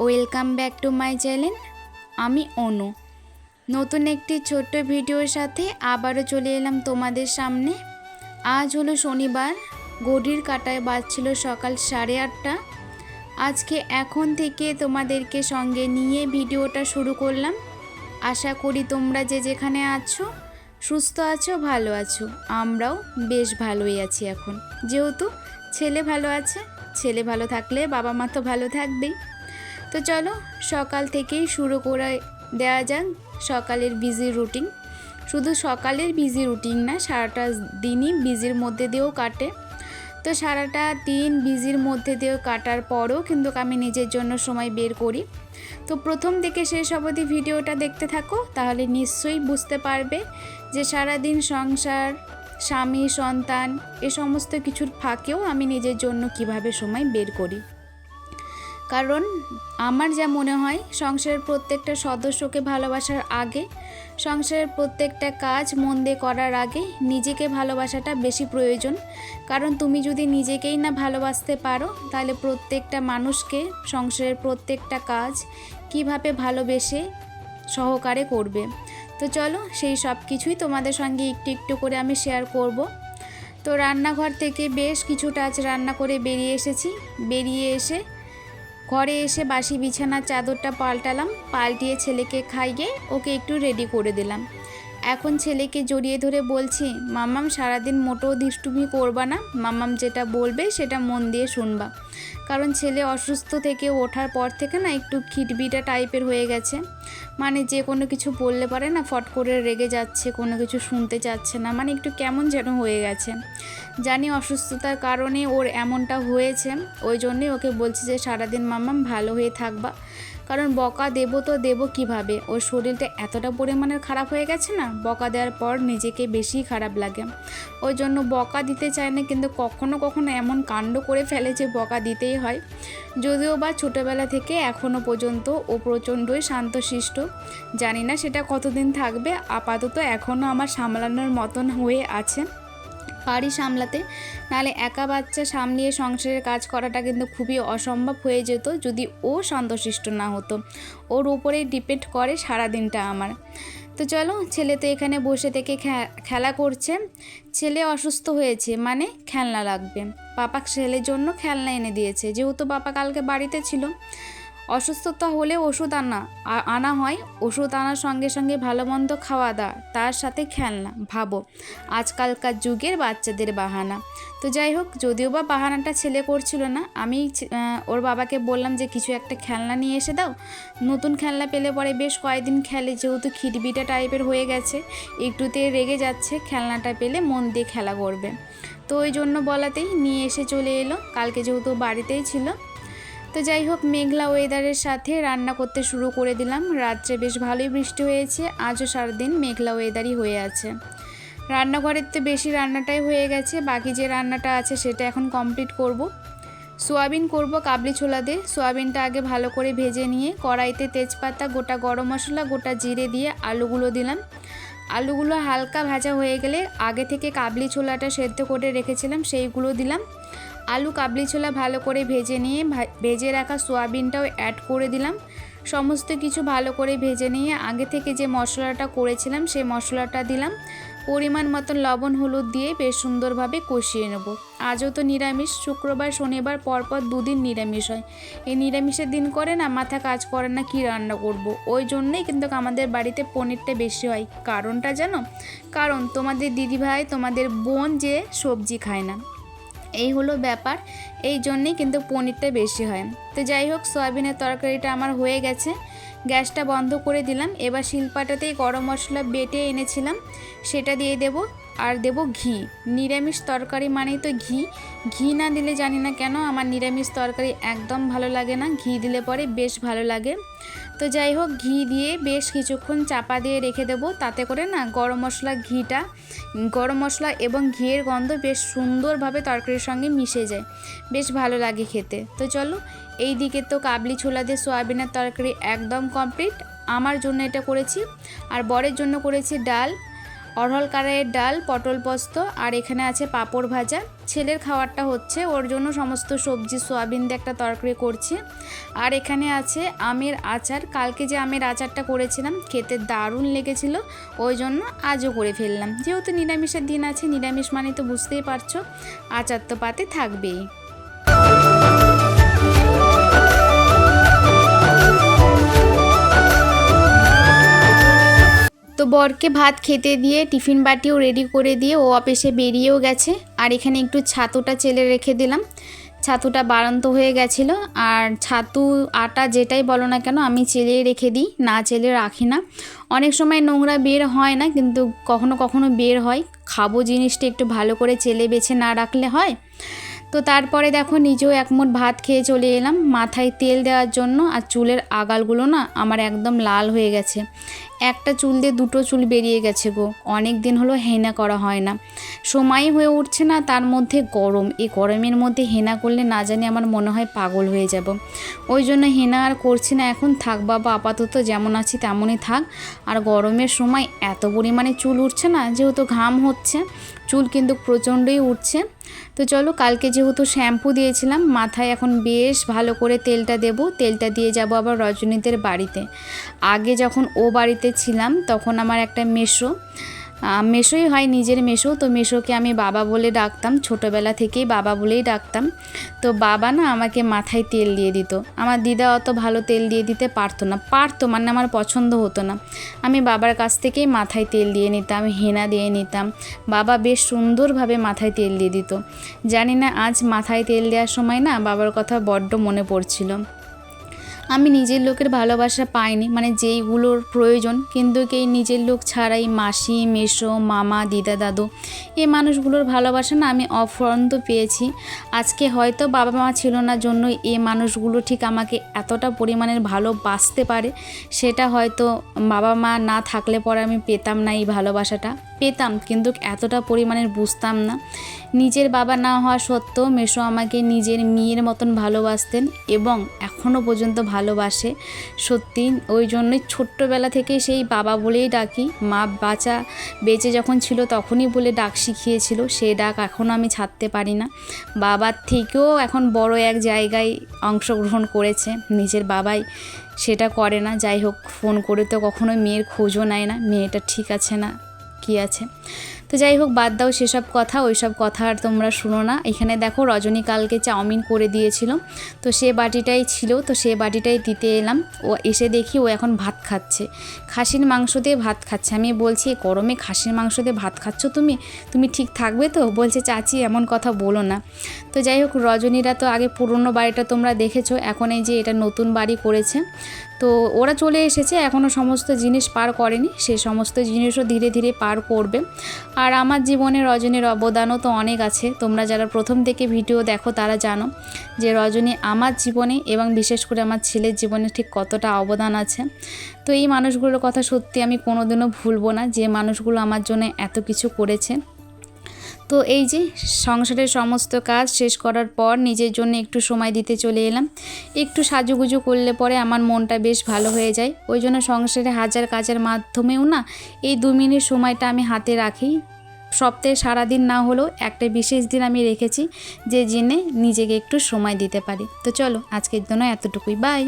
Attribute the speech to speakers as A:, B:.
A: Welcome back to my channel. আমি অনু নতুন একটি ছোট্ট ভিডিওর সাথে আবারও চলে এলাম তোমাদের সামনে। আজ হলো শনিবার, ঘড়ির কাঁটায় বাজছিল সকাল 8:30। আজকে এখন থেকে তোমাদেরকে সঙ্গে নিয়ে ভিডিওটা শুরু করলাম। আশা করি তোমরা যে যেখানে আছো সুস্থ আছো, ভালো আছো। আমরাও বেশ ভালোই আছি এখন, যেহেতু ছেলে ভালো আছে। ছেলে ভালো থাকলে বাবা মা তো ভালো থাকবেই। তো চলো সকাল থেকেই শুরু করে দেওয়া যাক সকালের বিজি রুটিন। শুধু সকালের বিজি রুটিন না, সারাটা দিনই বিজির মধ্যে দিয়েও কাটে। তো সারাটা দিন বিজির মধ্যে দিয়েও কাটার পরও কিন্তু আমি নিজের জন্য সময় বের করি। তো প্রথম থেকে শেষ অবধি ভিডিওটা দেখতে থাকো, তাহলে নিশ্চয়ই বুঝতে পারবে যে সারাদিন সংসার, স্বামী, সন্তান এ সমস্ত কিছুর ফাঁকেও আমি নিজের জন্য কিভাবে সময় বের করি। কারণ আমার যা মনে হয়, সংসারের প্রত্যেকটা সদস্যকে ভালোবাসার আগে, সংসারের প্রত্যেকটা কাজ মন দিয়ে করার আগে নিজেকে ভালোবাসাটা বেশি প্রয়োজন। কারণ তুমি যদি নিজেকেই না ভালোবাসতে পারো, তাহলে প্রত্যেকটা মানুষকে, সংসারের প্রত্যেকটা কাজ কিভাবে ভালোবেসে সহকারে করবে। তো চলো সেই সব কিছুই তোমাদের সঙ্গে একটু একটু করে আমি শেয়ার করব। তো রান্নাঘর থেকে বেশ কিছুটা আজ রান্না করে বেরিয়ে এসেছি। বেরিয়ে এসে ঘরে এসে বাসি বিছানার চাদরটা পাল্টালাম, পাল্টিয়ে ছেলেকে খাইয়ে ওকে একটু রেডি করে দিলাম। এখন ছেলেকে জড়িয়ে ধরে বলছি, মাম্মাম সারাদিন মোটেও দুষ্টুমি করবা না, মাম্মাম যেটা বলবে সেটা মন দিয়ে শুনবা। কারণ ছেলে অসুস্থ থেকে ওঠার পর থেকে না একটু খিটবিটা টাইপের হয়ে গেছে। মানে যে কোনো কিছু বললে পারে না, ফট করে রেগে যাচ্ছে, কোনো কিছু শুনতে চাচ্ছে না, মানে একটু কেমন যেন হয়ে গেছে। জানি অসুস্থতার কারণে ওর এমনটা হয়েছে, ওই জন্যই ওকে বলছি যে সারাদিন মাম্মাম ভালো হয়ে থাকবা। কারণ বকা দেবো তো দেবো কীভাবে, ওর শরীরটা এতটা পরিমাণের খারাপ হয়ে গেছে না, বকা দেওয়ার পর নিজেকে বেশি খারাপ লাগে। ওই জন্য বকা দিতে চায় না, কিন্তু কখনো কখনো এমন কাণ্ড করে ফেলে যে বকা দিতেই হয়। যদিও বা ছোটোবেলা থেকে এখনও পর্যন্ত ও প্রচণ্ডই শান্তশিষ্ট। জানি না সেটা কতদিন থাকবে, আপাতত এখনও আমার সামলানোর মতন হয়ে আছে, পারি সামলাতে। নাহলে একা বাচ্চা সামলিয়ে সংসারের কাজ করাটা কিন্তু খুবই অসম্ভব হয়ে যেত যদি ও শান্তশিষ্ট না হতো। ওর উপরেই ডিপেন্ড করে সারাদিনটা আমার। তো চলো, ছেলে তো এখানে বসে থেকে খেলা করছে। ছেলে অসুস্থ হয়েছে মানে খেলনা লাগবে। পাপা ছেলের জন্য খেলনা এনে দিয়েছে, যেহেতু পাপা কালকে বাড়িতে ছিল। অসুস্থতা হলে ওষুধ আনা হয়, ওষুধ আনার সঙ্গে সঙ্গে ভালো মন্দ খাওয়া দাওয়া, তার সাথে খেলনা। ভাবো আজকালকার যুগের বাচ্চাদের বাহানা। তো যাই হোক, যদিও বা বাহানাটা ছেলে করছিল না, আমি ওর বাবাকে বললাম যে কিছু একটা খেলনা নিয়ে এসে দাও। নতুন খেলনা পেলে পরে বেশ কয়েকদিন খেলে, যেহেতু খিটবিটা টাইপের হয়ে গেছে, একটুতে রেগে যাচ্ছে, খেলনাটা পেলে মন দিয়ে খেলা করবে। তো ওই জন্য বলাতেই নিয়ে এসে চলে এলো, কালকে যেহেতু বাড়িতেই ছিল। তো যাই হোক, মেঘলা ওয়েদারের সাথে রান্না করতে শুরু করে দিলাম। রাত্রে বেশ ভালোই বৃষ্টি হয়েছে, আজও সারাদিন মেঘলা ওয়েদারই হয়ে আছে। রান্নাঘরের তো বেশি রান্নাটাই হয়ে গেছে, বাকি যে রান্নাটা আছে সেটা এখন কমপ্লিট করব। সোয়াবিন করব কাবলি ছোলা দিয়ে। সোয়াবিনটা আগে ভালো করে ভেজে নিয়ে কড়াইতে তেজপাতা, গোটা গরম মশলা, গোটা জিরে দিয়ে আলুগুলো দিলাম। আলুগুলো হালকা ভাজা হয়ে গেলে আগে থেকে কাবলি ছোলাটা সেদ্ধ করে রেখেছিলাম সেইগুলো দিলাম। আলু কাবলি ছোলা ভালো করে ভেজে নিয়ে ভেজে রাখা সোয়াবিনটাও অ্যাড করে দিলাম। সমস্ত কিছু ভালো করে ভেজে নিয়ে আগে থেকে যে মশলাটা করেছিলাম সেই মশলাটা দিলাম। পরিমাণ মতন লবণ হলুদ দিয়ে বেশ সুন্দরভাবে কষিয়ে নেব। আজও তো নিরামিষ, শুক্রবার শনিবার পরপর দুদিন নিরামিষ হয়। এই নিরামিষের দিন করে না মাথা কাজ করে না কি রান্না করব। ওই জন্যেই কিন্তু আমাদের বাড়িতে পনিরটা বেশি হয়। কারণটা জানো? কারণ তোমাদের দিদিভাই, তোমাদের বোন যে সবজি খায় না, এই হলো ব্যাপার। এই জন্যেই কিন্তু পনিরটা বেশি হয়। তো যাই হোক, সয়াবিনের তরকারিটা আমার হয়ে গেছে, গ্যাসটা বন্ধ করে দিলাম। এবার শিলপাটাতেই গরম মশলা বেটে এনেছিলাম সেটা দিয়ে দেব, আর দেব ঘি। নিরামিষ তরকারি মানেই তো ঘি। ঘি না দিলে জানি না কেন আমার নিরামিষ তরকারি একদম ভালো লাগে না, ঘি দিলে পরে বেশ ভালো লাগে। তো যাই হোক, ঘি দিয়ে বেশ কিছুক্ষণ চাপা দিয়ে রেখে দেবো, তাতে করে না গরম মশলা এবং ঘিয়ের গন্ধ বেশ সুন্দরভাবে তরকারির সঙ্গে মিশে যায়, বেশ ভালো লাগে খেতে। তো চলো, এই দিকে তো কাবলি ছোলা দিয়ে সোয়াবিনের তরকারি একদম কমপ্লিট। আমার জন্য এটা করেছি, আর বরের জন্য করেছি ডাল। অড়হর কড়াইয়ের ডাল, পটল পোস্ত, আর এখানে আছে পাঁপড় ভাজা। ছেলের খাবারটা হচ্ছে, ওর জন্য সমস্ত সবজি সোয়াবিন দিয়ে একটা তরকারি করছি। আর এখানে আছে আমের আচার। কালকে যে আমের আচারটা করেছিলাম খেতে দারুণ লেগেছিল, ওই জন্য আজও করে ফেললাম। যেহেতু নিরামিষের দিন আছে, নিরামিষ মানে তো বুঝতেই পারছো, আচার তো পাতে থাকবেই। তো বরকে ভাত খেতে দিয়ে টিফিন বাটিও রেডি করে দিয়ে ও অফিসে বেরিয়েও গেছে। আর এখানে একটু ছাতুটা চেলে রেখে দিলাম, ছাতুটা বাড়ন্ত হয়ে গেছিলো। আর ছাতু আটা যেটাই বলো না কেন আমি চেলে রেখে দিই, না চেলে রাখি না। অনেক সময় নোংরা বের হয় না, কিন্তু কখনো কখনো বের হয়। খাবো জিনিসটা একটু ভালো করে চেলে বেছে না রাখলে হয়। তো তারপরে দেখো নিজেও এক মুঠ ভাত খেয়ে চলে এলাম মাথায় তেল দেওয়ার জন্য। আর চুলের আগালগুলো না আমার একদম লাল হয়ে গেছে, একটা চুল দিয়ে দুটো চুল বেরিয়ে গেছে গো। অনেক দিন হলো হেনা করা হয় না, সময়ই হয়ে উঠছে না, তার মধ্যে গরম। এই গরমের মধ্যে হেনা করলে না জানি আমার মনে হয় পাগল হয়ে যাব। ওই জন্য হেনা আর করছি না এখন। থাক বাবা, আপাতত যেমন আছি তেমনই থাক। আর গরমের সময় এত পরিমাণে চুল উঠছে না, যেহেতু ঘাম হচ্ছে চুল কিন্তু প্রচণ্ডই উঠছে। তো চলো, কালকে যেহেতু শ্যাম্পু দিয়েছিলাম মাথায়, এখন বেশ ভালো করে তেলটা দেব। তেলটা দিয়ে যাব আবার রজনীদের বাড়িতে। আগে যখন ও বাড়িতে ছিলাম তখন আমার একটা মেশোই হয়, নিজের মেশো। তো মেশোকে আমি বাবা বলে ডাকতাম, ছোটোবেলা থেকেই বাবা বলেই ডাকতাম। তো বাবা না আমাকে মাথায় তেল দিয়ে দিত। আমার দিদা অত ভালো তেল দিয়ে দিতে পারতো মানে আমার পছন্দ হতো না। আমি বাবার কাছ থেকেই মাথায় তেল দিয়ে নিতাম, হেনা দিয়ে নিতাম। বাবা বেশ সুন্দরভাবে মাথায় তেল দিয়ে দিত। জানি না আজ মাথায় তেল দেওয়ার সময় না বাবার কথা বড্ড মনে পড়ছিল। আমি নিজের লোকের ভালোবাসা পাইনি, মানে যেইগুলোর প্রয়োজন, কিন্তু এই নিজের লোক ছাড়াই মাসি, মেসো, মামা, দিদা, দাদু, এই মানুষগুলোর ভালোবাসা না আমি অফুরন্ত পেয়েছি। আজকে হয়তো বাবা মা ছিল না জন্য এই মানুষগুলো ঠিক আমাকে এতটা পরিমাণের ভালোবাসতে পারে, সেটা হয়তো বাবা মা না থাকলে পরে আমি পেতাম না। এই ভালোবাসাটা পেতাম কিন্তু এতটা পরিমাণের বুঝতাম না। নিজের বাবা না হওয়া সত্ত্বেও মেসো আমাকে নিজের মেয়ের মতন ভালোবাসতেন এবং এখনও পর্যন্ত ভালোবাসে। সত্যি ওই জন্যই ছোট্টবেলা থেকে সেই বাবা বলেই ডাকি। মা বেঁচে যখন ছিল তখনই বলে ডাক শিখিয়েছিল, সেই ডাক এখনও আমি ছাড়তে পারি না। বাবার থেকেও এখন বড় এক জায়গায় অংশগ্রহণ করেছে, নিজের বাবাই সেটা করে না। যাই হোক, ফোন করে তো কখনো মেয়ের খোঁজও নেয় না, মেয়েটা ঠিক আছে না কি আছে। তো যাই হোক, বাদ দাও সেসব কথা, ওইসব কথা আর তোমরা শুনো না। এখানে দেখো রজনী কালকে চাউমিন করে দিয়েছিল, তো সে বাটিটাই ছিল, তো সে বাটিটাই দিতে এলাম। ও এসে দেখি ও এখন ভাত খাচ্ছে, খাসির মাংস দিয়ে ভাত খাচ্ছে। আমি বলছি গরমে খাসির মাংস দিয়ে ভাত খাচ্ছ তুমি ঠিক থাকবে তো? বলছে চাচি এমন কথা বলো না। তো যাই হোক, রজনীরা তো আগে পুরনো বাড়িটা তোমরা দেখেছো, এখন এই যে এটা নতুন বাড়ি করেছে। তো ওরা চলে এসেছে, এখনও সমস্ত জিনিস পার করেনি, সে সমস্ত জিনিসও ধীরে ধীরে পার করবে। আর আমার জীবনে রজনীর অবদানও তো অনেক আছে। তোমরা যারা প্রথম থেকে ভিডিও দেখো তারা জানো যে রজনী আমার জীবনে এবং বিশেষ করে আমার ছেলের জীবনে ঠিক কতটা অবদান আছে। তো এই মানুষগুলোর কথা সত্যি আমি কোনোদিনও ভুলবো না, যে মানুষগুলো আমার জন্য এত কিছু করেছে। তো এই যে সংসারের সমস্ত কাজ শেষ করার পর নিজের জন্য একটু সময় দিতে চলে এলাম। একটু সাজুগুজু করলে পরে আমার মনটা বেশ ভালো হয়ে যায়। ওই জন্য সংসারে হাজার কাজের মাধ্যমেও না এই 2 মিনিট সময়টা আমি হাতে রাখি। সপ্তাহে সারাদিন না হলেও একটা বিশেষ দিন আমি রেখেছি, যে দিনে নিজেকে একটু সময় দিতে পারি। তো চলো, আজকের জন্য এতটুকুই। বাই।